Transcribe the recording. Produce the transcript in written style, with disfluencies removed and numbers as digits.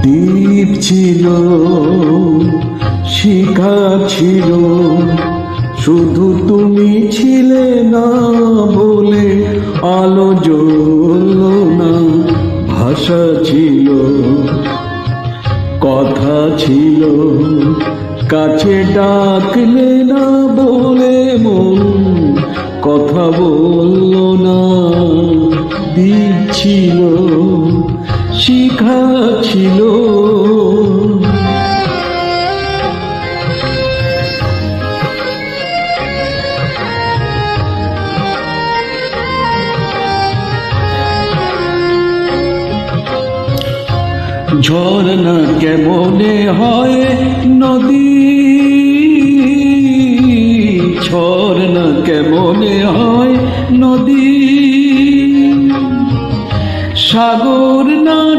দ্বীপ ছিল, শিখা ছিল, শুধু তুমি ছিলে না বলে আলো জ্বলল না। ভাষা ছিল, কথা ছিল, কাছে ডাকলে না বলে মন কথা বলল না। দ্বীপ ছিল, শিখা ছিল। ঝরনা কেমনে হয় নদী, ঝরনা কেমনে হয় নদী, সাগর না